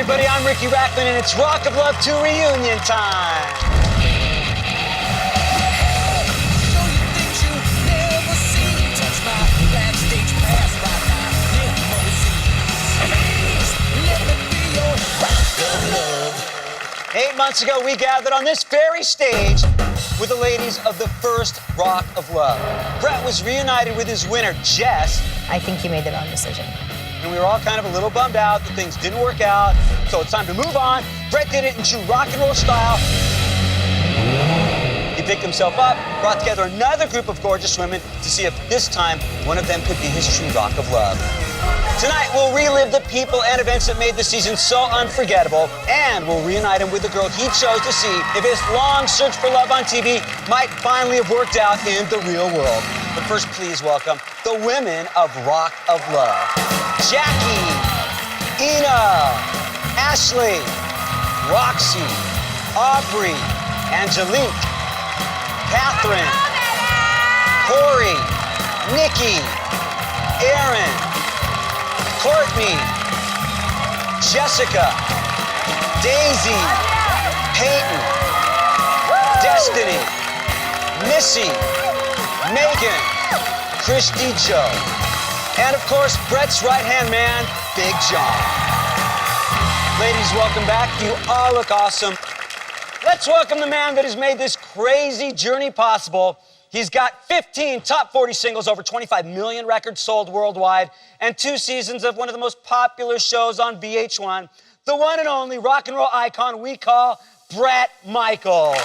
everybody, I'm Ricky Rackman, and it's Rock of Love 2 reunion time. Eight months ago, we gathered on this very stage with the ladies of the first Rock of Love. Brett was reunited with his winner, Jess. I think you made the wrong decision. And we were all kind of a little bummed out that things didn't work out, so it's time to move on. Brett did it in true rock and roll style. He picked himself up, brought together another group of gorgeous women to see if this time one of them could be his true rock of love. Tonight, we'll relive the people and events that made the season so unforgettable, and we'll reunite him with the girl he chose to see if his long search for love on TV might finally have worked out in the real world. But first, please welcome the women of Rock of Love. Jackie, Ina, Ashley, Roxy, Aubrey, Angelique, Catherine, Corey, Nikki, Aaron, Courtney, Jessica, Daisy, Peyton, Destiny, Missy, Megan, Christy Joe, and of course, Brett's right-hand man, Big John. Ladies, welcome back. You all look awesome. Let's welcome the man that has made this crazy journey possible. He's got 15 top 40 singles, over 25 million records sold worldwide, and 2 seasons of one of the most popular shows on VH1, the one and only rock and roll icon we call Bret Michaels.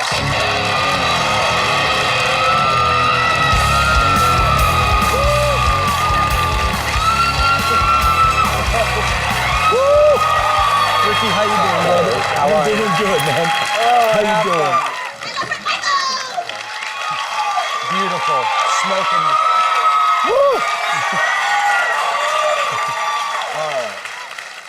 Ricky, how you doing, brother? I'm doing good, man. How you doing? Beautiful. Smoking.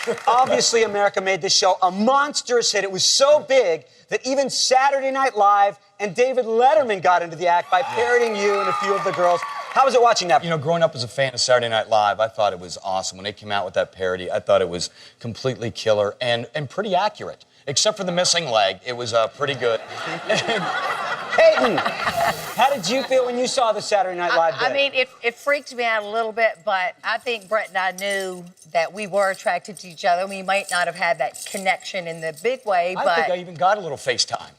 Woo! Obviously, America made this show a monstrous hit. It was so big that even Saturday Night Live and David Letterman got into the act by parodying you and a few of the girls. How was it watching that? You know, growing up as a fan of Saturday Night Live, I thought it was awesome. When they came out with that parody, I thought it was completely killer and pretty accurate. Except for the missing leg, it was pretty good. Peyton, how did you feel when you saw the Saturday Night Live bit? I mean, it freaked me out a little bit, but I think Brett and I knew that we were attracted to each other. We might not have had that connection in the big way, but... I think I even got a little FaceTime.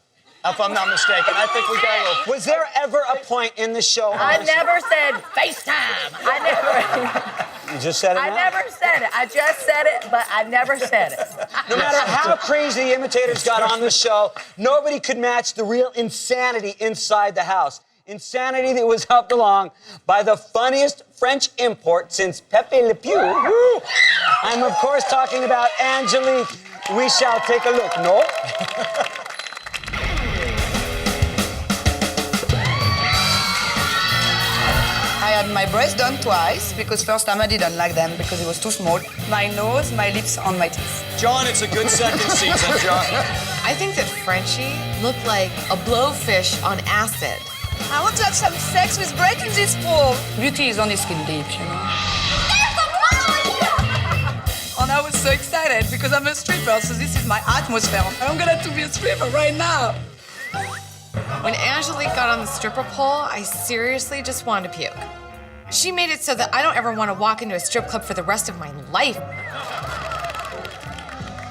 If I'm not mistaken, I think we got a little... Was there ever a point in the show... I never said FaceTime. I never... You just said it now? I never said it. I just said it, but I never said it. No matter how crazy the imitators got on the show, nobody could match the real insanity inside the house. Insanity that was helped along by the funniest French import since Pepe Le Pew. I'm, of course, talking about Angelique. We shall take a look, no? I had my breasts done twice, because first time I didn't like them because it was too small. My nose, my lips, on my teeth. John, it's a good second season, John. I think that Frenchie looked like a blowfish on acid. I want to have some sex with Brett in this pool. Beauty is only skin deep, you know. And I was so excited because I'm a stripper, so this is my atmosphere. I'm gonna to be a stripper right now. When Angelique got on the stripper pole, I seriously just wanted to puke. She made it so that I don't ever want to walk into a strip club for the rest of my life.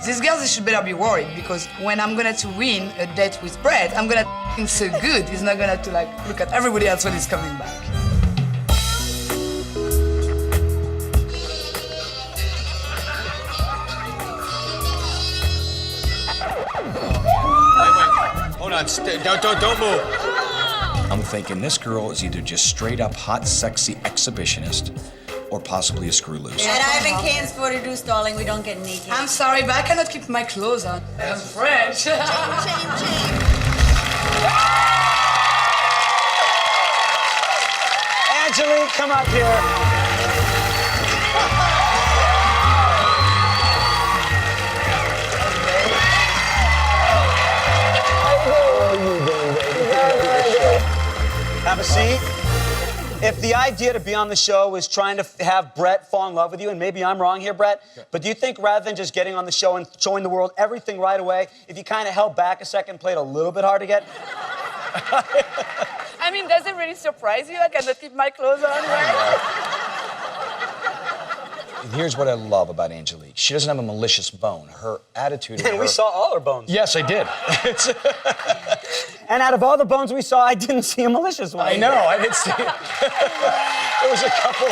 These girls, they should better be worried because when I'm gonna to win a date with Brett, I'm gonna him so good, he's not gonna to like look at everybody else when he's coming back. Hold on, don't move. I'm thinking this girl is either just straight up hot, sexy exhibitionist or possibly a screw loose. At Ivan Kane's 42 stalling, we don't get naked. I'm sorry, but I cannot keep my clothes on. I'm French. Shame. Angelique, come up here. Have a seat. If the idea to be on the show was trying to have Brett fall in love with you, and maybe I'm wrong here, Brett, but do you think rather than just getting on the show and showing the world everything right away, if you kind of held back a second, played a little bit hard to get? I mean, does it really surprise you? I cannot keep my clothes on, right? Here's what I love about Angelique. She doesn't have a malicious bone. Her attitude. And we saw all her bones. Yes, I did. And out of all the bones we saw, I didn't see a malicious one. I know, I didn't see it. There was a couple.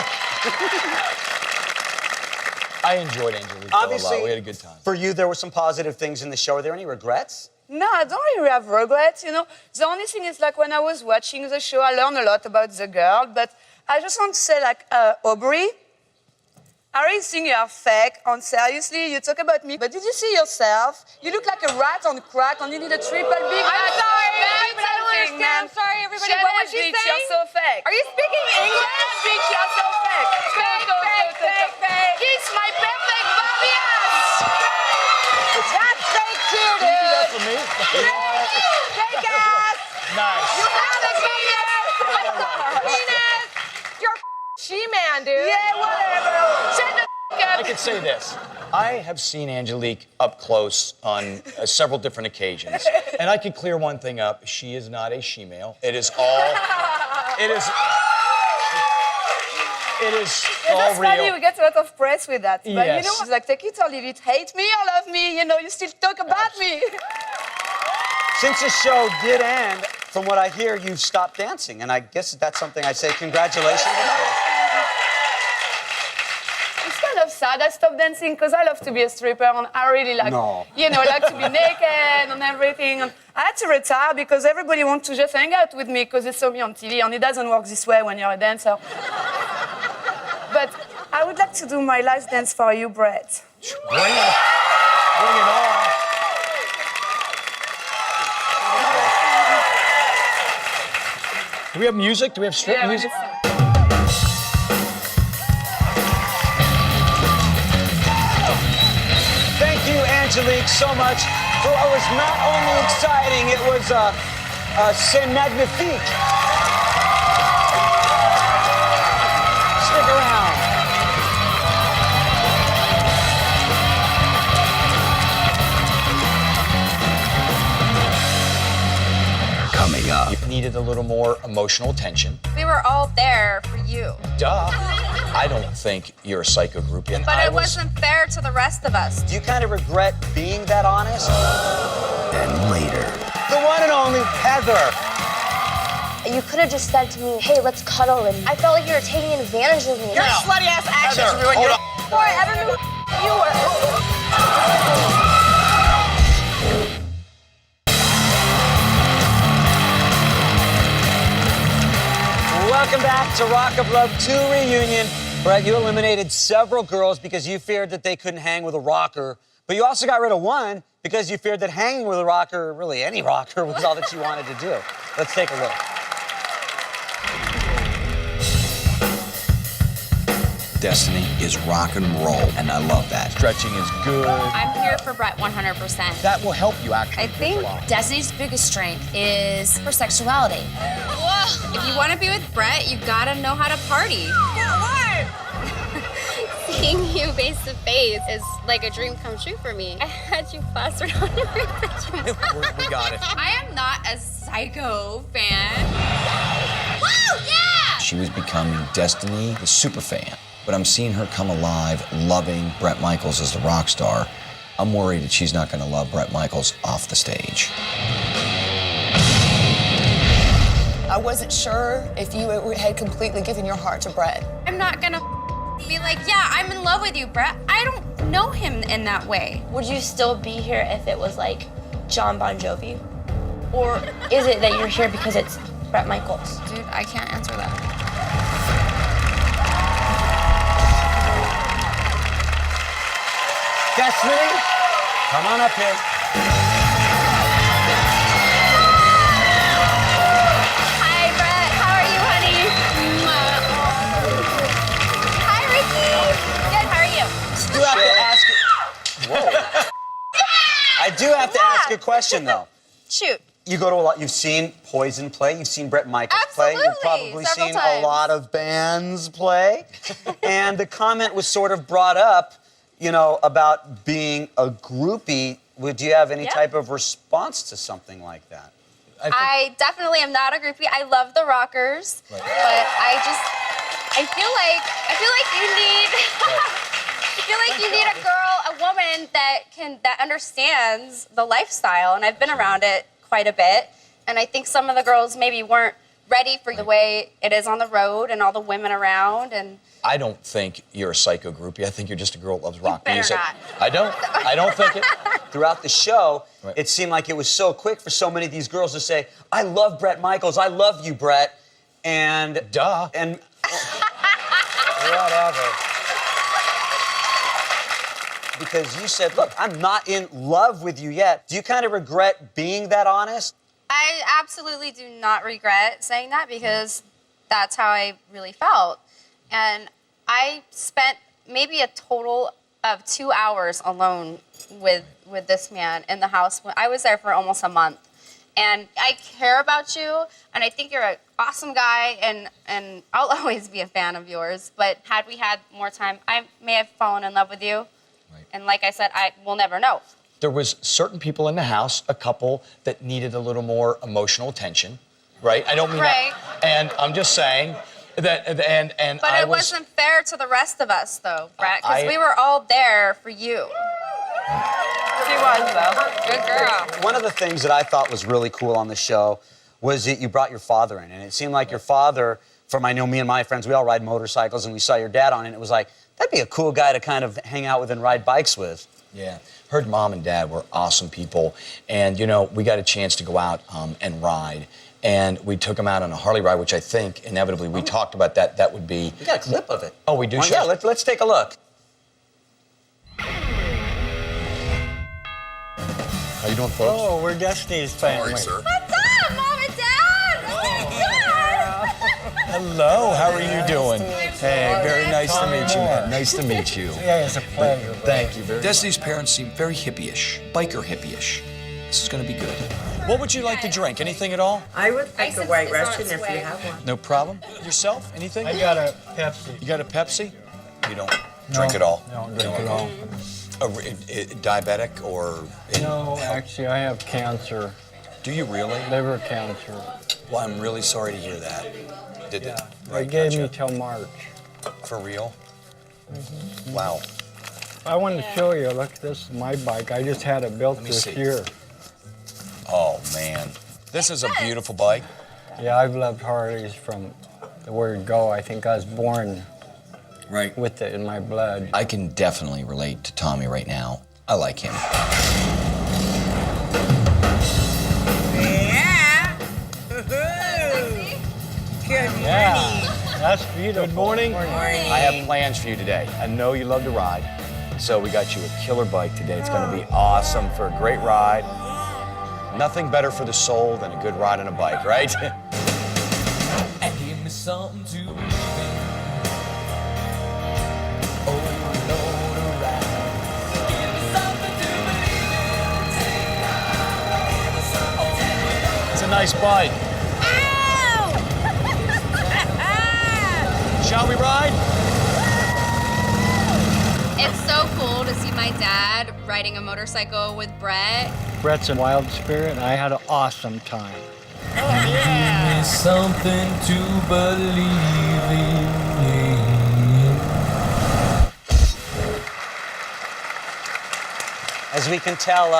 I enjoyed Angelique a lot. We had a good time. For you, there were some positive things in the show. Are there any regrets? No, I don't really have regrets, you know. The only thing is, like, when I was watching the show, I learned a lot about the girl, but I just want to say, like, Aubrey, I really think you are fake, and seriously, you talk about me, but did you see yourself? You look like a rat on crack, and you need a triple big I'm rat. sorry, Fake I don't thing, understand. man. I'm sorry, everybody. Shut What up, was she bitch, saying? you're so fake. Are you speaking English? Shut up, bitch, you're so fake. Fake. Kiss my perfect Barbie ass. That's fake too, Can you do that dude. for me? Fake ass. Nice. You have a penis. You're She-Man, dude. Yeah, whatever. Shut the I could say this. I have seen Angelique up close on several different occasions, and I could clear one thing up. She is not a she-male. It is all. It is all That's real. funny, we get a lot of press with that. But you Yes. know, it's like, take it or leave it. Hate me or love me, you know, you still talk about me. Since the show did end, from what I hear, you've stopped dancing. And I guess that's something I say congratulations about. It's kind of sad I stopped dancing because I love to be a stripper and I really like, you know, like to be naked and everything. And I had to retire because everybody wants to just hang out with me because they saw me on TV, and it doesn't work this way when you're a dancer. But I would like to do my last dance for you, Brett. Bring it. Bring it on. Do we have music? Do we have strip music? Thank you, Angelique, so much for what was not only exciting, it was c'est magnifique. Stick around. Coming up. You needed a little more emotional attention. We were all there for you. Duh. I don't think you're a psycho groupie. But it wasn't fair to the rest of us. Do you kind of regret being that honest? Then later. The one and only Heather. You could have just said to me, hey, let's cuddle, and I felt like you were taking advantage of me. Your slutty ass actions Heather, ruined hold your on. Boy, I don't know who you were. Welcome back to Rock of Love 2 reunion. Brett, you eliminated several girls because you feared that they couldn't hang with a rocker, but you also got rid of one because you feared that hanging with a rocker, really any rocker, was all that you wanted to do. Let's take a look. Destiny is rock and roll, and I love that. Stretching is good. I'm here for Brett 100%. That will help you actually. I think Destiny's biggest strength is her sexuality. Whoa. If you want to be with Brett, you gotta know how to party. Seeing you face to face is like a dream come true for me. I had you plastered on my bedroom. We got it. I am not a psycho fan. Woo! Yeah! She was becoming Destiny, the super fan. But I'm seeing her come alive, loving Bret Michaels as the rock star. I'm worried that she's not going to love Bret Michaels off the stage. I wasn't sure if you had completely given your heart to Brett. I'm not gonna be like, yeah, I'm in love with you, Brett. I don't know him in that way. Would you still be here if it was like John Bon Jovi? Or is it that you're here because it's Bret Michaels? Dude, I can't answer that. Destiny, come on up here. Hi, Brett. How are you, honey? Hi, Ricky. Good. How are you? Do have to ask. Whoa. I do have to ask a question though. Shoot. You go to a lot. You've seen Poison play. You've seen Bret Michaels play. You've probably several seen times. a lot of bands play. And the comment was sort of brought up, you know, about being a groupie. Do you have any type of response to something like that? I definitely am not a groupie. I love the rockers, but I feel like you need. I feel like you need a girl, a woman that understands the lifestyle, and I've been around it quite a bit. And I think some of the girls maybe weren't ready for the way it is on the road and all the women around. And I don't think you're a psycho groupie. I think you're just a girl that loves rock better music. not. I don't think it. Throughout the show, Right. it seemed like it was so quick for so many of these girls to say, I love Bret Michaels, I love you, Bret. And duh. And whatever. Because you said, look, I'm not in love with you yet. Do you kind of regret being that honest? I absolutely do not regret saying that because that's how I really felt. And I spent maybe a total of 2 hours alone with this man in the house. I was there for almost a month. And I care about you, and I think you're an awesome guy, and I'll always be a fan of yours. But had we had more time, I may have fallen in love with you. Right. And like I said, we'll never know. There was certain people in the house, a couple that needed a little more emotional attention, right? I don't mean that. And I'm just saying that, and But it wasn't fair to the rest of us, though, Brett, because we were all there for you. She was, though. Good girl. One of the things that I thought was really cool on the show was that you brought your father in. And it seemed like your father, I know me and my friends, we all ride motorcycles, and we saw your dad on it, and it was like, that'd be a cool guy to kind of hang out with and ride bikes with. Yeah. Heard mom and dad were awesome people. And, you know, we got a chance to go out and ride. And we took them out on a Harley ride, which I think, inevitably, we talked about that would be... We got a clip of it. Oh, we do? Yeah, let's take a look. How you doing, folks? Oh, we're Destiny's family. What's up, Mom and Dad? Hello, how are you doing? Hey, very nice to meet you, man. Nice to meet you. Yeah, it's a pleasure. Thank you very much. Destiny's parents seem very hippie-ish, biker hippie-ish. This is gonna be good. What would you like to drink? Anything at all? I would like a White Russian if you have one. No problem. Yourself? Anything? I got a Pepsi. You got a Pepsi? You don't drink it all? No, don't drink it all. Diabetic or... No, actually, I have cancer. Do you really? Liver cancer. Well, I'm really sorry to hear that. They gave me till March. For real? Mm-hmm. Wow. I wanted to show you. Look, this is my bike. I just had it built this year. Oh, man. This is a beautiful bike. Yeah, I've loved Harleys from the word go. I think I was born with it in my blood. I can definitely relate to Tommy right now. I like him. Yeah. Good morning. Yeah, that's beautiful. Good morning. Morning. I have plans for you today. I know you love to ride, so we got you a killer bike today. It's going to be awesome for a great ride. Nothing better for the soul than a good ride on a bike, right? And give me something to believe in. Oh, Lord, around. Give me something to believe in. It's a nice bike. Shall we ride? It's so cool to see my dad riding a motorcycle with Brett. Brett's a wild spirit, and I had an awesome time. Give me something to believe in. As we can tell,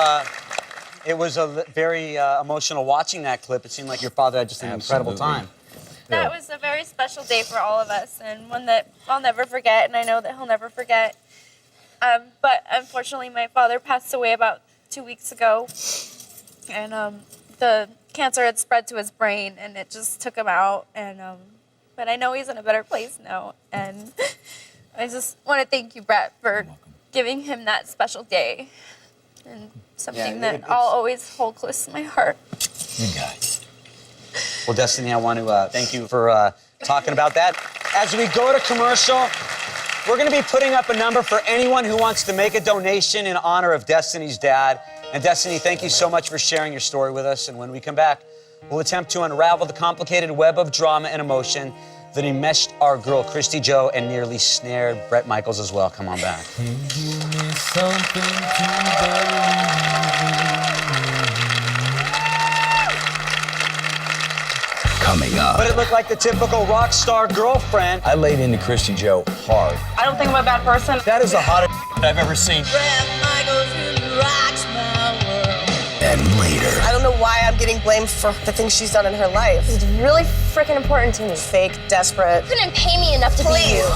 it was very emotional watching that clip. It seemed like your father had just an incredible time. That was a very special day for all of us, and one that I'll never forget, and I know that he'll never forget. But unfortunately, my father passed away about 2 weeks ago, and the cancer had spread to his brain, and it just took him out. And but I know he's in a better place now, and I just want to thank you, Brett, for giving him that special day, and something that I'll always hold close to my heart. You guys. Well, Destiny, I want to thank you for talking about that. As we go to commercial, we're going to be putting up a number for anyone who wants to make a donation in honor of Destiny's dad. And Destiny, thank you so much for sharing your story with us. And when we come back, we'll attempt to unravel the complicated web of drama and emotion that enmeshed our girl, Christy Joe, and nearly snared Bret Michaels as well. Come on back. Coming up. But it looked like the typical rock star girlfriend. I laid into Christy Joe hard. I don't think I'm a bad person. That is the hottest I've ever seen. And later. I don't know why I'm getting blamed for the things she's done in her life. It's really freaking important to me. Fake, desperate. You couldn't pay me enough to be you.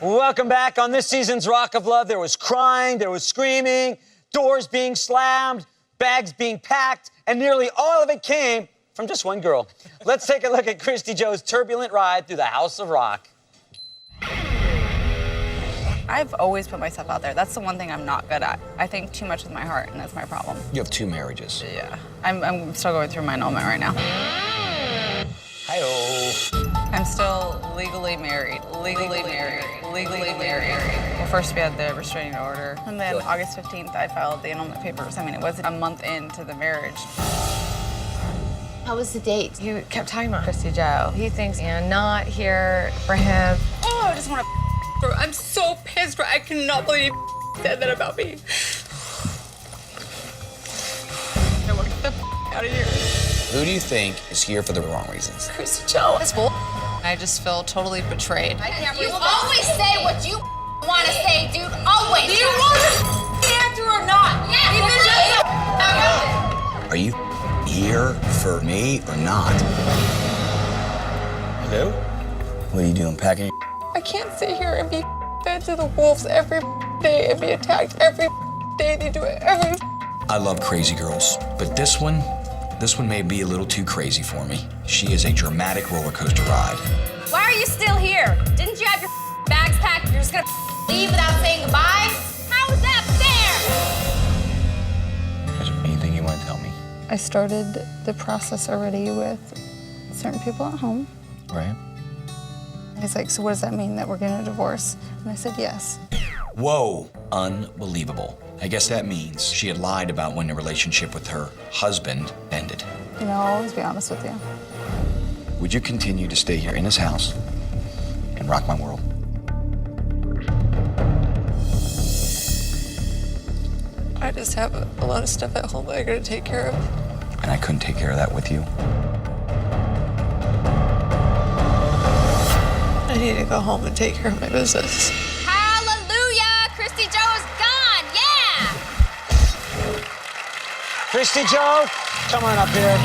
Welcome back. On this season's Rock of Love, there was crying, there was screaming, doors being slammed, bags being packed, and nearly all of it came from just one girl. Let's take a look at Christy Joe's turbulent ride through the House of Rock. I've always put myself out there. That's the one thing I'm not good at. I think too much with my heart, and that's my problem. You have 2 marriages. Yeah. I'm still going through my annulment right now. Hi-oh. I'm still legally married. Legally married. Well, first we had the restraining order, and then August 15th, I filed the annulment papers. I mean, it wasn't a month into the marriage. How was the date? He kept talking about Christy Joe. He thinks I'm not here for him. Oh, I just want to throw. I'm so pissed. I cannot believe you said that about me. I want to get the out of here. Who do you think is here for the wrong reasons? Christy Joe. That's bull. I just feel totally betrayed. You always say what you want to say, dude. Always. Do you want the answer or not? Yeah. Are you here for me or not? Hello? What are you doing, packing? I can't sit here and be fed to the wolves every day and be attacked every day. They do it every. I love crazy girls, but this one may be a little too crazy for me. She is a dramatic roller coaster ride. Why are you still here? Didn't you have your bags packed and you're just gonna leave without saying goodbye? How is that fair? Is there anything you want to tell me? I started the process already with certain people at home. Right. He's like, so what does that mean, that we're getting a divorce? And I said, yes. Whoa, unbelievable. I guess that means she had lied about when the relationship with her husband ended. You know, I'll always be honest with you. Would you continue to stay here in this house and rock my world? I just have a lot of stuff at home that I gotta take care of. And I couldn't take care of that with you. I need to go home and take care of my business. Hallelujah! Christy Joe is gone. Yeah. Christy Joe, come on up here.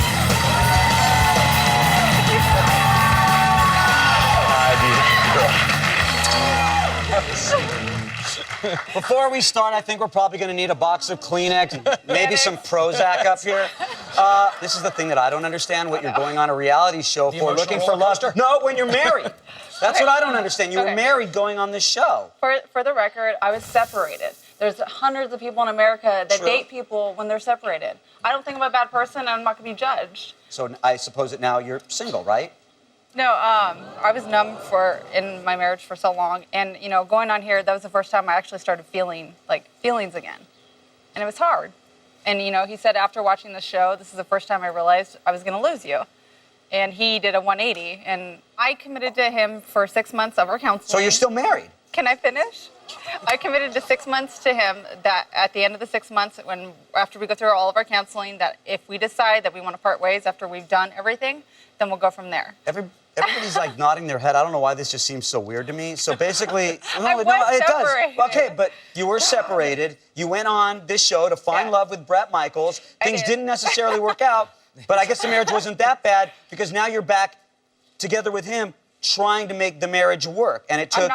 Before we start, I think we're probably going to need a box of Kleenex and maybe some Prozac up here. This is the thing that I don't understand, what you're going on a reality show for, looking for love. No, when you're married. That's what I don't understand. You were married going on this show. For the record, I was separated. There's hundreds of people in America that date people when they're separated. I don't think I'm a bad person, and I'm not going to be judged. So I suppose that now you're single, right? No, I was numb in my marriage for so long, and going on here, that was the first time I actually started feeling feelings again, and it was hard. And he said after watching the show, this is the first time I realized I was going to lose you, and he did a 180, and I committed to him for 6 months of our counseling. So you're still married? Can I finish? I committed to 6 months to him. That at the end of the 6 months, after we go through all of our counseling, that if we decide that we want to part ways after we've done everything, then we'll go from there. Everybody's like nodding their head. I don't know why this just seems so weird to me. So basically, it does. Okay, but you were separated. You went on this show to find love with Bret Michaels. Things didn't necessarily work out, but I guess the marriage wasn't that bad because now you're back together with him trying to make the marriage work. And it took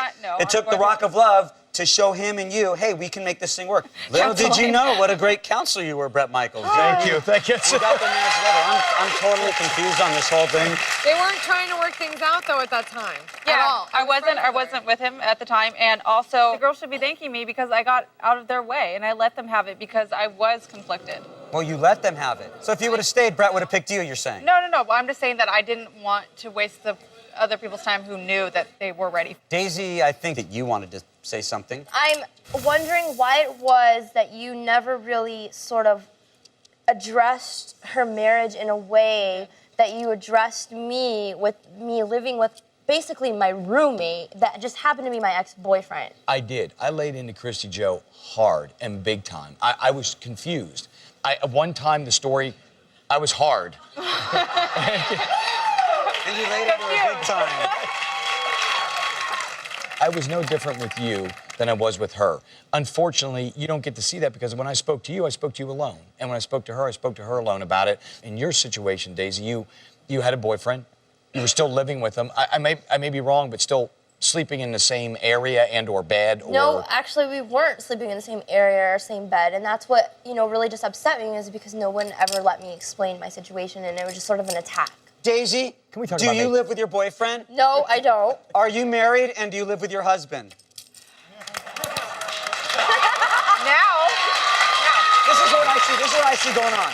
the Rock of Love to show him and you, hey, we can make this thing work. Little did you know what a great counselor you were, Bret Michaels. Thank you. You got the man together. I'm totally confused on this whole thing. They weren't trying to work things out though at that time. Yeah, At all. I wasn't with him at the time, and also the girls should be thanking me because I got out of their way and I let them have it because I was conflicted. Well, you let them have it. So if you would have stayed, Bret would have picked you, you're saying? No. I'm just saying that I didn't want to waste the other people's time who knew that they were ready. Daisy, I think that you wanted to say something. I'm wondering why it was that you never really sort of addressed her marriage in a way that you addressed me with me living with basically my roommate that just happened to be my ex-boyfriend. I did. I laid into Christy Joe hard and big time. I was confused. One time the story, I was hard. And you laid into her big time. I was no different with you than I was with her. Unfortunately, you don't get to see that because when I spoke to you alone. And when I spoke to her alone about it. In your situation, Daisy, you had a boyfriend. You were still living with him. I may be wrong, but still sleeping in the same area and or bed? Or... No, actually, we weren't sleeping in the same area or same bed. And that's what, really just upset me is because no one ever let me explain my situation. And it was just sort of an attack. Daisy, can we talk do about you live with your boyfriend? No, I don't. Are you married and do you live with your husband? Now. This is what I see going on.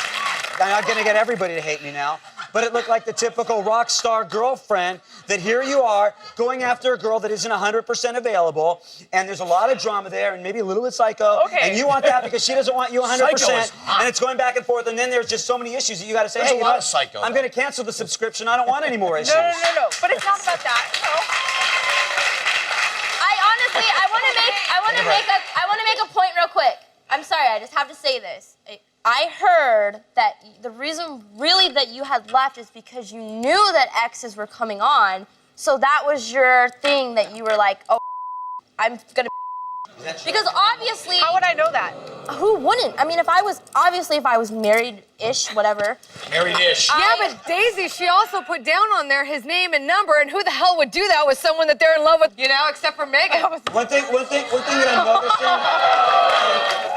I'm not gonna get everybody to hate me now, but it looked like the typical rock star girlfriend that here you are going after a girl that isn't 100% available, and there's a lot of drama there, and maybe a little bit psycho, and you want that because she doesn't want you 100%, and it's going back and forth, and then there's just so many issues that you gotta say, hey, I'm gonna cancel the subscription, I don't want any more issues. No, but it's not about that, I want to make a point real quick. I'm sorry, I just have to say this. I heard that the reason really that you had left is because you knew that exes were coming on, so that was your thing that you were like, oh, I'm gonna. Because obviously. How would I know that? Who wouldn't? I mean, if I was married-ish, whatever. Married-ish. Yeah, but Daisy, she also put down on there his name and number, and who the hell would do that with someone that they're in love with, except for Megan? One thing that I'm noticing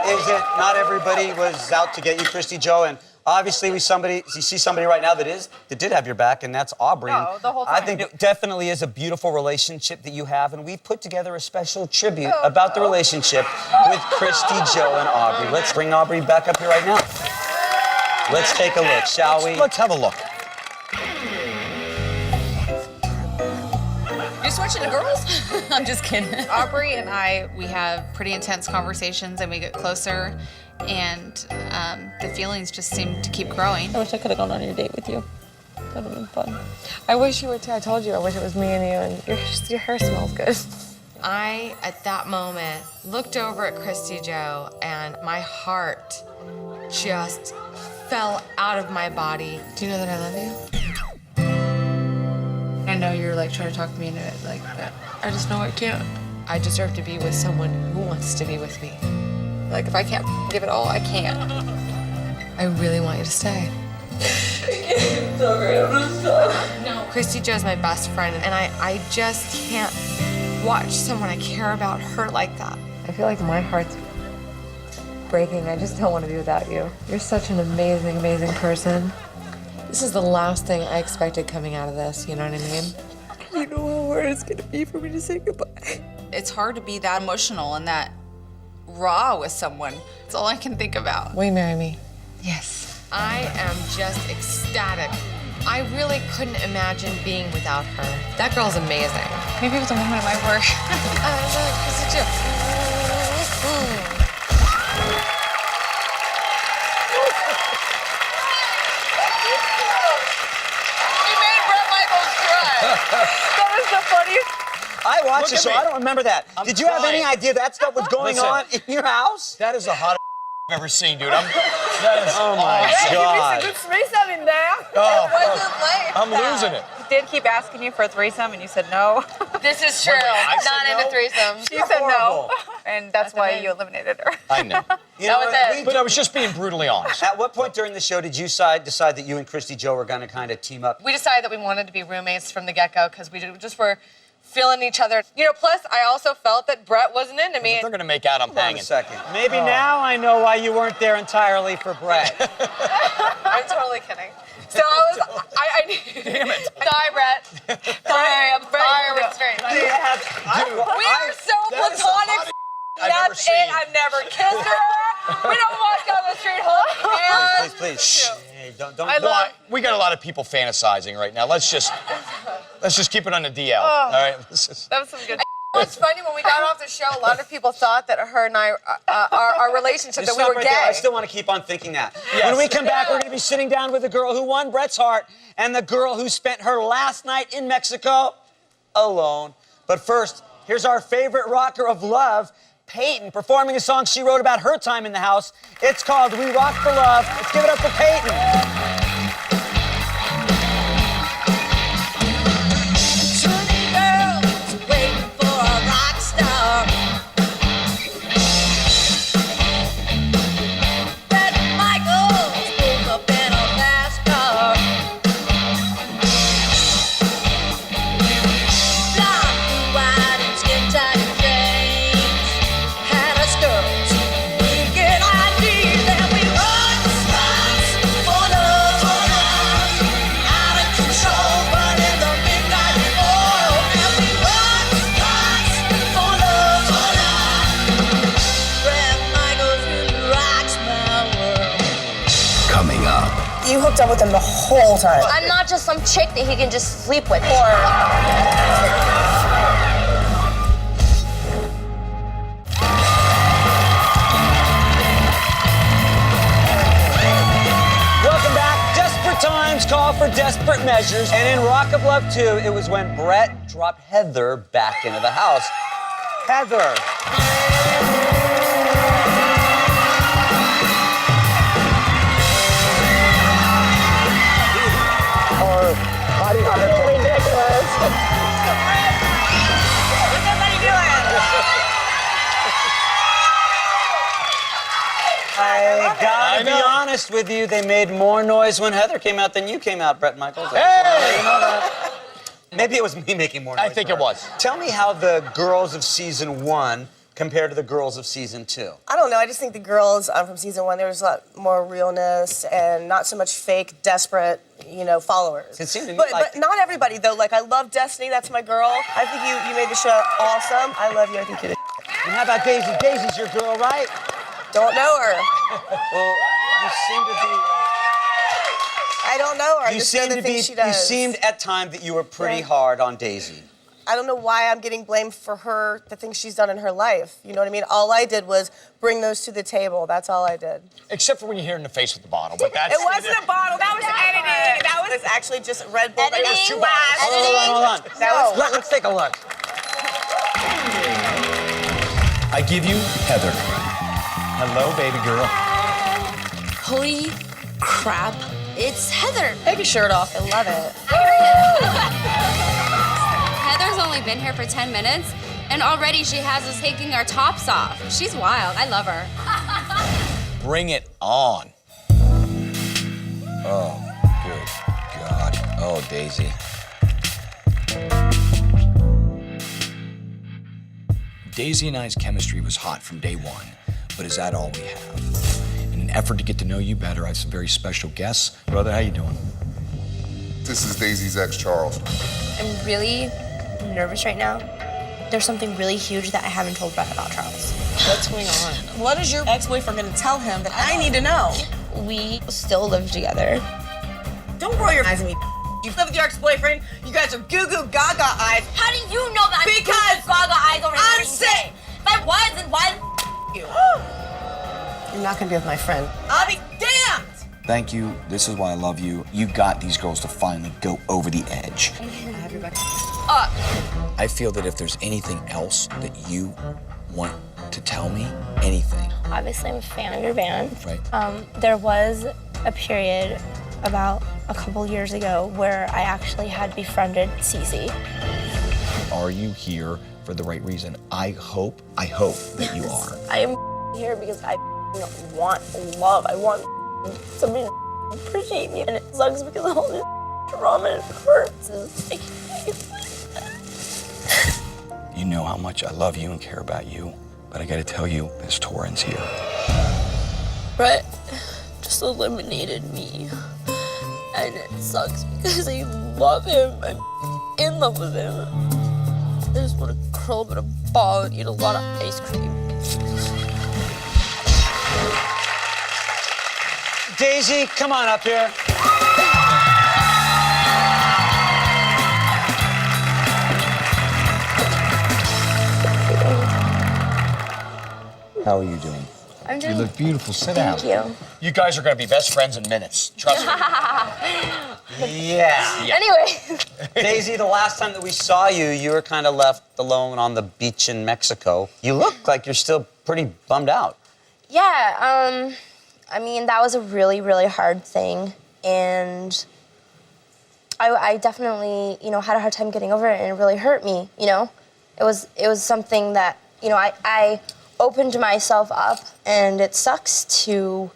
is that not everybody was out to get you, Christy Joe, and obviously you see somebody right now that did have your back, and that's Aubrey. No, the whole time. I think it definitely is a beautiful relationship that you have, and we've put together a special tribute about the relationship with Christy Joe and Aubrey. Let's bring Aubrey back up here right now. Let's take a look, shall we? Let's have a look. You're switching to girls? I'm just kidding. Aubrey and I, we have pretty intense conversations, and we get closer. And the feelings just seem to keep growing. I wish I could have gone on your date with you. That would have been fun. I wish you were too. I told you, I wish it was me and you, and your hair smells good. I, at that moment, looked over at Christy Joe, and my heart just fell out of my body. Do you know that I love you? I know you're trying to talk me into it, but I just know I can't. I deserve to be with someone who wants to be with me. If I can't give it all, I can't. I really want you to stay. I'm sorry, I'm sorry. No. Christy Joe's my best friend, and I just can't watch someone I care about hurt like that. I feel like my heart's breaking. I just don't want to be without you. You're such an amazing, amazing person. This is the last thing I expected coming out of this, you know what I mean? You know how hard it's gonna be for me to say goodbye. It's hard to be that emotional and that raw with someone. That's all I can think about. Will you marry me? Yes. I am just ecstatic. I really couldn't imagine being without her. That girl's amazing. Maybe it was a moment of my work. I love Christy Joe. That was the funniest. I watched the show. I don't remember that. Did you have any idea that stuff was going on in your house? That is the hottest I've ever seen, dude. Oh my God. You missed a good threesome in there. Oh, it wasn't like I'm losing it. He did keep asking you for a threesome, and you said no. This is true. Not into threesomes. She said no, and that's why you eliminated her. I know. But I was just being brutally honest. At what point during the show did you decide that you and Christy Joe were going to kind of team up? We decided that we wanted to be roommates from the get-go because we just were feeling each other. You know, plus I also felt that Brett wasn't into me. If they're gonna make out, I'm Hold on hanging. a second. Maybe now I know why you weren't there entirely for Brett. I'm totally kidding. So I damn it. Sorry, Brett. Sorry, I'm sorry, we're straight. We are so platonic. That's it. I've never kissed her. We don't walk down the street holding hands. Please. Shh. Hey, don't. We got a lot of people fantasizing right now. Let's just keep it on the DL. All right. That was some good. What's funny, when we got off the show, a lot of people thought that her and I, our relationship, Just that we stop were right gay. there. I still want to keep on thinking that. Yes. When we come back, we're going to be sitting down with the girl who won Brett's heart and the girl who spent her last night in Mexico alone. But first, here's our favorite rocker of love, Peyton, performing a song she wrote about her time in the house. It's called We Rock for Love. Let's give it up for Peyton. You hooked up with him the whole time. I'm not just some chick that he can just sleep with. Welcome back. Desperate times call for desperate measures. And in Rock of Love 2, it was when Brett dropped Heather back into the house. Heather. Absolutely ridiculous. What's everybody doing? I gotta be honest with you, they made more noise when Heather came out than you came out, Brett Michaels. Hey! You know that. Maybe it was me making more noise. I think it was. Tell me how the girls of season 1 compared to the girls of season 2. I don't know. I just think the girls from season 1, there was a lot more realness and not so much fake, desperate, followers. It seemed to me but not everybody, though. Like, I love Destiny. That's my girl. I think you made the show awesome. I love you. I think you're the And how about Daisy? Daisy's your girl, right? Don't know her. Well, you seem to be... I don't know her. I You just know seem the to be... things she does. You seemed at times that you were pretty hard on Daisy. I don't know why I'm getting blamed for her, the things she's done in her life. You know what I mean? All I did was bring those to the table. That's all I did. Except for when you hit her in the face with the bottle. But that's... It wasn't a bottle. That was editing. That was actually just Red Bull. Editing? It was 2 bottles. Hold on. Let's take a look. I give you Heather. Hello, baby girl. Holy crap. It's Heather. Take your shirt off. I love it. Heather's only been here for 10 minutes, and already she has us taking our tops off. She's wild. I love her. Bring it on. Oh, good God. Oh, Daisy. Daisy and I's chemistry was hot from day one, but is that all we have? In an effort to get to know you better, I have some very special guests. Brother, how you doing? This is Daisy's ex, Charles. I'm really nervous right now. There's something really huge that I haven't told Brett about Charles. What's going on? What is your ex-boyfriend going to tell him that I need to know? We still live together. Don't roll your eyes at me. You live with your ex-boyfriend. You guys are goo-goo gaga eyes. How do you know that? Because Gaga eyes over here. I'm sick. If I was, then why you? You're not going to be with my friend. I'll be damned. Thank you. This is why I love you. You got these girls to finally go over the edge. I feel that if there's anything else that you want to tell me, anything. Obviously, I'm a fan of your band. Right. There was a period about a couple years ago where I actually had befriended Cece. Are you here for the right reason? I hope that you are. I am here because I want love. I want somebody to appreciate me. And it sucks because of all this drama and it hurts. You know how much I love you and care about you, but I gotta tell you, this tour ends here. Brett just eliminated me. And it sucks because I love him. I'm in love with him. I just want to curl up in a ball and eat a lot of ice cream. Daisy, come on up here. How are you doing? I'm doing. You look beautiful. Sit down. Thank you. You guys are gonna be best friends in minutes. Trust me. Yeah. Anyway. Daisy, the last time that we saw you, you were kind of left alone on the beach in Mexico. You look like you're still pretty bummed out. Yeah, I mean, that was a really, really hard thing. And I definitely, you know, had a hard time getting over it, and it really hurt me, you know? It was something that, you know, I opened myself up, and it sucks to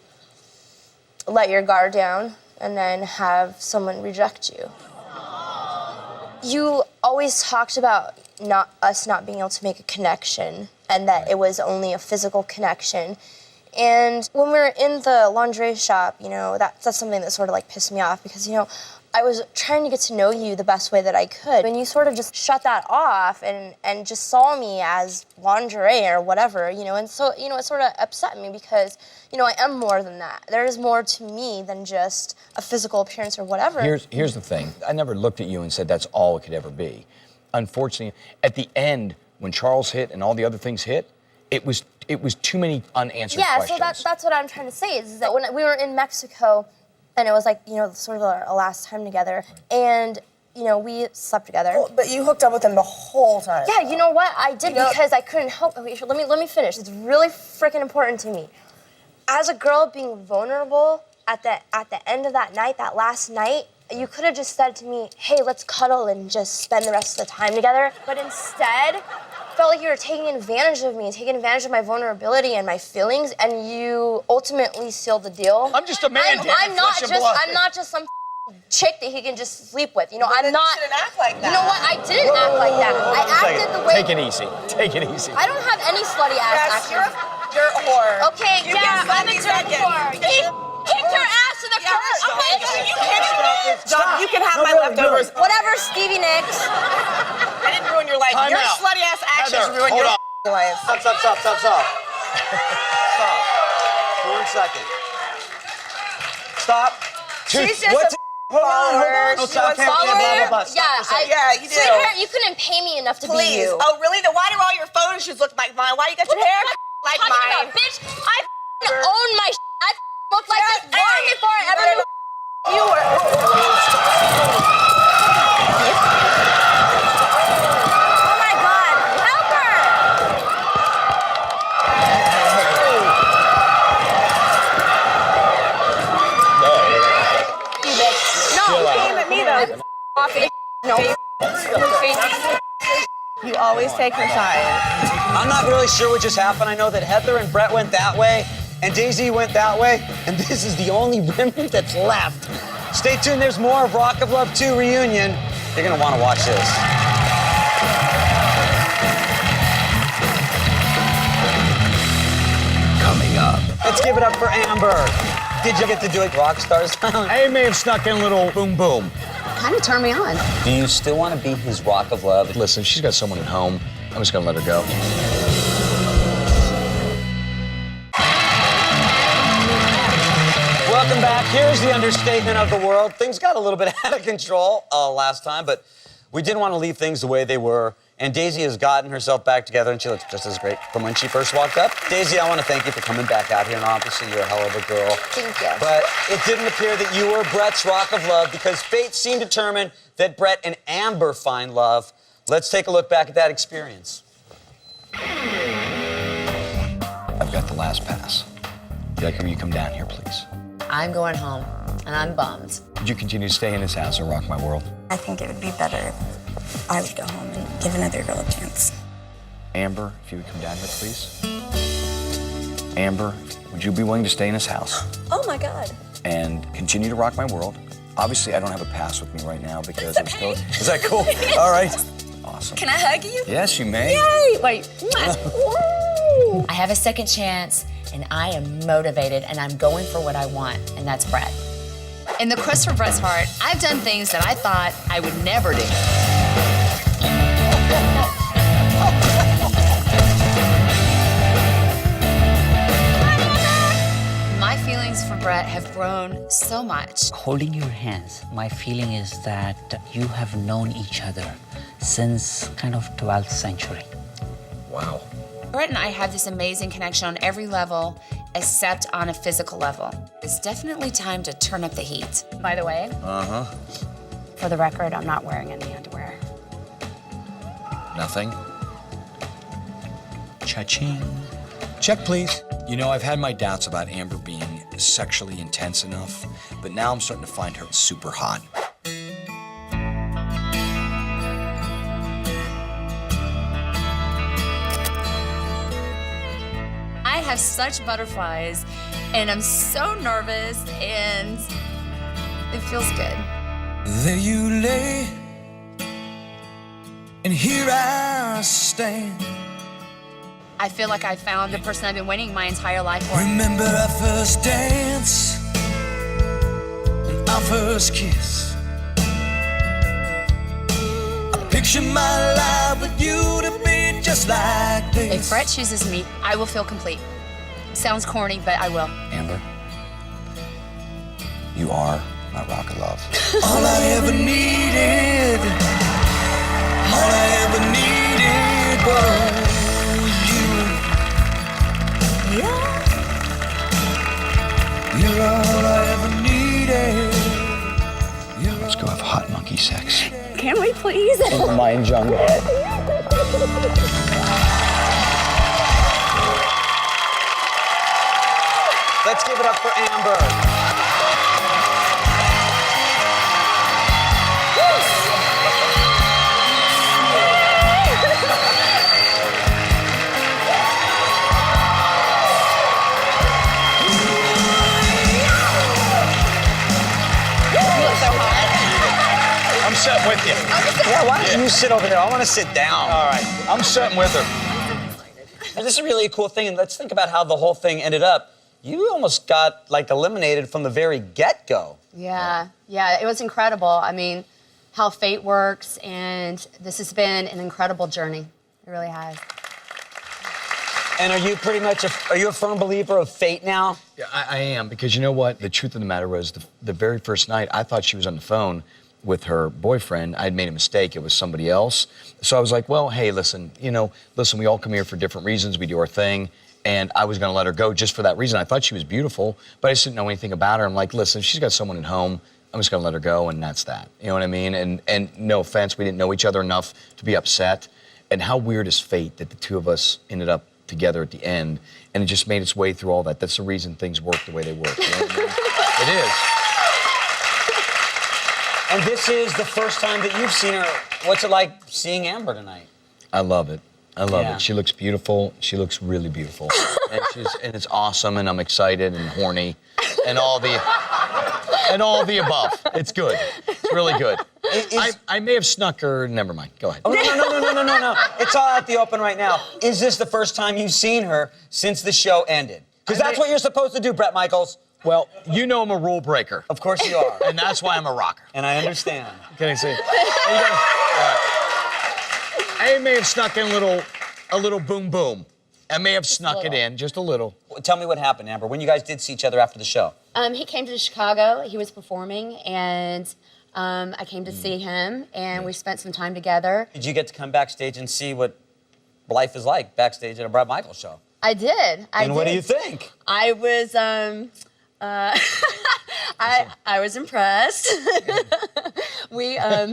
let your guard down and then have someone reject you. You always talked about us not being able to make a connection, and that it was only a physical connection. And when we were in the lingerie shop, you know, that's something that sort of like pissed me off, because, you know, I was trying to get to know you the best way that I could. And you sort of just shut that off and just saw me as lingerie or whatever, you know. And so, you know, it sort of upset me because, you know, I am more than that. There is more to me than just a physical appearance or whatever. Here's the thing. I never looked at you and said that's all it could ever be. Unfortunately, at the end, when Charles hit and all the other things hit, it was too many unanswered questions. Yeah, so that's what I'm trying to say is that when we were in Mexico, and it was like, you know, sort of our last time together, and, you know, we slept together. Oh, but you hooked up with him the whole time. Yeah, you know what? I did because I couldn't help. Okay, let me finish. It's really freaking important to me. As a girl being vulnerable at the end of that night, that last night, you could have just said to me, hey, let's cuddle and just spend the rest of the time together. But instead, felt like you were taking advantage of me, taking advantage of my vulnerability and my feelings, and you ultimately sealed the deal. I'm just a man, I'm not just some chick that he can just sleep with. You know, I'm not. You shouldn't act like that. You know what? I didn't act like that. I acted the way. Take it easy. Take it easy. I don't have any slutty ass action. You're a dirt whore. Okay, You yeah, get I'm a dirt seconds. whore. He kicked her ass to the curb. You can have my leftovers. Whatever, Stevie Nicks. I didn't ruin your life. Time Your out. slutty ass actions Heather, ruined hold your on. life. Stop. Stop. For 1 second. Stop. She's just Hold on. She Stop. wants followers. Yeah, you do. Sweetheart, you couldn't pay me enough to Please. be you. Oh, really? Then why do all your photo shoots look like mine? Why you got your hair like talking mine? about, bitch? I own my I look like this long before I ever knew you were. Oh my God! Help her! No, you came at me though. No. You always take her side. I'm not really sure what just happened. I know that Heather and Brett went that way, and Daisy went that way, and this is the only remnant that's left. Stay tuned. There's more of Rock of Love 2 Reunion. You're gonna want to watch this. Coming up. Let's give it up for Amber. Did you get to do it rock star style? I may have snuck in a little boom boom. Kind of turned me on. Do you still want to be his Rock of Love? Listen, she's got someone at home. I'm just gonna let her go. Welcome back. Here's the understatement of the world. Things got a little bit out of control last time, but we didn't want to leave things the way they were. And Daisy has gotten herself back together, and she looks just as great from when she first walked up. Daisy, I want to thank you for coming back out here, and obviously you're a hell of a girl. Thank you. But it didn't appear that you were Brett's Rock of Love because fate seemed determined that Brett and Amber find love. Let's take a look back at that experience. I've got the last pass. Will you come down here, please? I'm going home, and I'm bummed. Would you continue to stay in this house and rock my world? I think it would be better if I would go home and give another girl a chance. Amber, if you would come down here, please. Amber, would you be willing to stay in this house Oh my God. and continue to rock my world? Obviously, I don't have a pass with me right now because I'm still... Is that cool? All right. Awesome. Can I hug you? Yes, you may. Yay! Wait. I have a second chance, and I am motivated, and I'm going for what I want, and that's Brett. In the quest for Brett's heart, I've done things that I thought I would never do. My feelings for Brett have grown so much. Holding your hands, my feeling is that you have known each other since kind of 12th century. Wow. Brett and I have this amazing connection on every level, except on a physical level. It's definitely time to turn up the heat. By the way, For the record, I'm not wearing any underwear. Nothing? Cha-ching. Check, please. You know, I've had my doubts about Amber being sexually intense enough, but now I'm starting to find her super hot. I have such butterflies, and I'm so nervous, and it feels good. There you lay, and here I stand. I feel like I found the person I've been waiting my entire life for. Remember our first dance, and our first kiss. I picture my life with you to be just like this. If Brett chooses me, I will feel complete. Sounds corny, but I will. Amber, you are my rock of love. All I ever needed, all I ever needed was you. You're all I ever needed. Let's go have hot monkey sex. Can we please? In the Mayan jungle. Let's give it up for Amber. I'm sitting with you. Yeah, why don't you sit over there? I want to sit down. All right, I'm sitting with her. Well, this is really a cool thing, and let's think about how the whole thing ended up. You almost got, like, eliminated from the very get-go. Yeah, it was incredible. I mean, how fate works, and this has been an incredible journey. It really has. And are you pretty much are you a firm believer of fate now? Yeah, I am, because you know what? The truth of the matter was, the very first night, I thought she was on the phone with her boyfriend. I'd made a mistake. It was somebody else. So I was like, well, hey, listen, we all come here for different reasons. We do our thing. And I was going to let her go just for that reason. I thought she was beautiful, but I just didn't know anything about her. I'm like, listen, if she's got someone at home, I'm just going to let her go, and that's that. You know what I mean? And no offense, we didn't know each other enough to be upset. And how weird is fate that the two of us ended up together at the end, and it just made its way through all that. That's the reason things work the way they work. You know what I mean? It is. And this is the first time that you've seen her. What's it like seeing Amber tonight? I love it. I love Yeah. it. She looks beautiful. She looks really beautiful. and it's awesome, and I'm excited and horny and all the above. It's good. It's really good. I may have snuck her. Never mind. Go ahead. Oh, no. It's all out the open right now. Is this the first time you've seen her since the show ended? Because that's what you're supposed to do, Bret Michaels. Well, you know I'm a rule breaker. Of course you are. And that's why I'm a rocker. And I understand. Can I say? I may have snuck in a little boom boom. I may have snuck it in, just a little. Tell me what happened, Amber, when you guys did see each other after the show. He came to Chicago. He was performing, and I came to see him, and we spent some time together. Did you get to come backstage and see what life is like backstage at a Bret Michaels show? I did. And what do you think? I was, I was impressed. We, So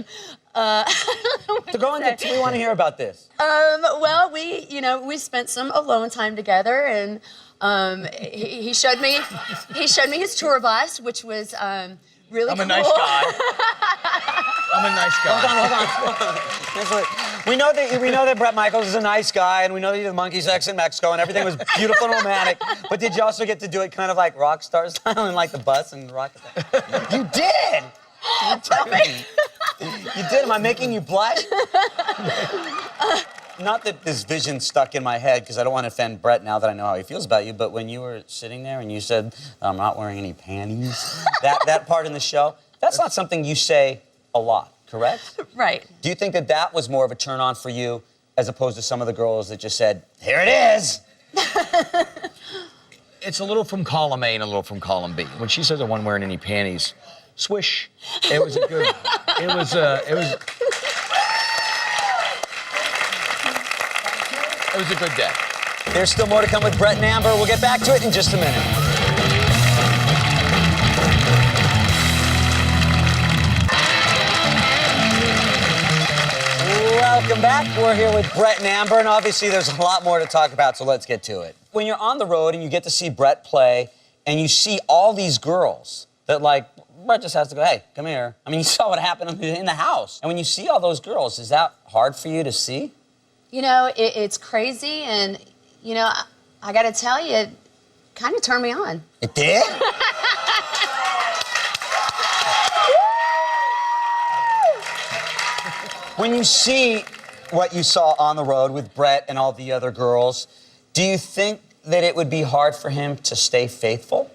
go into, we want to hear about this. Well, we spent some alone time together, and he showed me his tour bus, which was really cool. I'm a nice guy. I'm a nice guy. Hold on. We know that Bret Michaels is a nice guy, and we know that he did monkey sex in Mexico, and everything was beautiful and romantic. But did you also get to do it kind of like rock star style and like the bus and rock? You did. Tell me. You did? Am I making you blush? Not that this vision stuck in my head, because I don't want to offend Brett now that I know how he feels about you, but when you were sitting there and you said, I'm not wearing any panties, that part in the show, that's not something you say a lot, correct? Right. Do you think that that was more of a turn on for you as opposed to some of the girls that just said, here it is? It's a little from column A and a little from column B. When she says I wasn't wearing any panties, swish. It was a good, it was a good day. There's still more to come with Brett and Amber. We'll get back to it in just a minute. Welcome back. We're here with Brett and Amber, and obviously there's a lot more to talk about, so let's get to it. When you're on the road and you get to see Brett play, and you see all these girls that, like, Brett just has to go, hey, come here. I mean, you saw what happened in the house. And when you see all those girls, is that hard for you to see? You know, it's crazy, and, you know, I got to tell you, it kind of turned me on. It did? When you see what you saw on the road with Brett and all the other girls, do you think that it would be hard for him to stay faithful?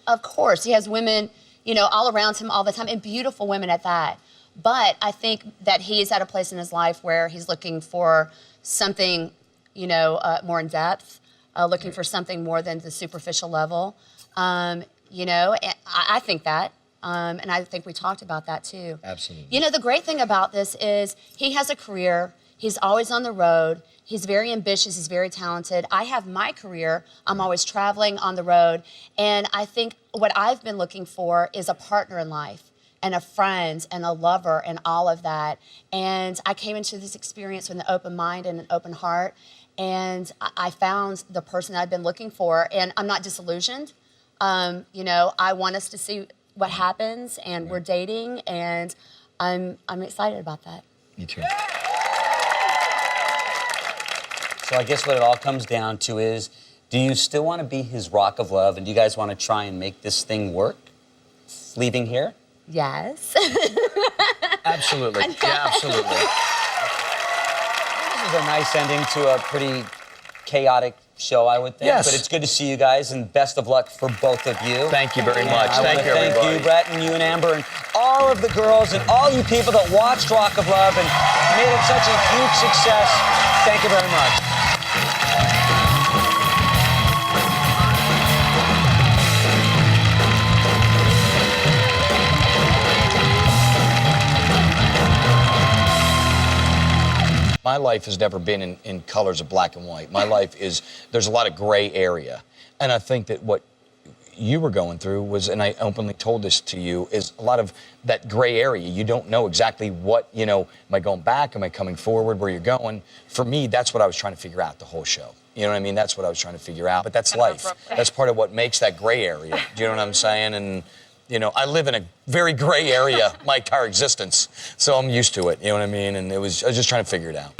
Of course. He has women, you know, all around him all the time, and beautiful women at that. But I think that he is at a place in his life where he's looking for something, you know, more in depth, looking for something more than the superficial level. You know, and I think that. And I think we talked about that too. Absolutely. You know, the great thing about this is he has a career. He's always on the road. He's very ambitious. He's very talented. I have my career. I'm always traveling on the road. And I think what I've been looking for is a partner in life and a friend and a lover and all of that. And I came into this experience with an open mind and an open heart. And I found the person I've been looking for. And I'm not disillusioned. You know, I want us to see what happens, and we're dating, and I'm excited about that. Me too. So I guess what it all comes down to is, do you still want to be his rock of love, and do you guys want to try and make this thing work? Leaving here? Yes. Absolutely. Yeah, absolutely. This is a nice ending to a pretty chaotic show, I would think. Yes. But it's good to see you guys, and best of luck for both of you. Thank you very much. Thank you, Brett, and you and Amber, and all of the girls, and all you people that watched Rock of Love and made it such a huge success. Thank you very much. My life has never been in colors of black and white. My life is, there's a lot of gray area. And I think that what you were going through was, and I openly told this to you, is a lot of that gray area. You don't know exactly what, you know, am I going back? Am I coming forward? Where you're going? For me, that's what I was trying to figure out the whole show. You know what I mean? That's what I was trying to figure out. But that's life. That's part of what makes that gray area. Do you know what I'm saying? And, you know, I live in a very gray area my entire existence. So I'm used to it. You know what I mean? And I was just trying to figure it out.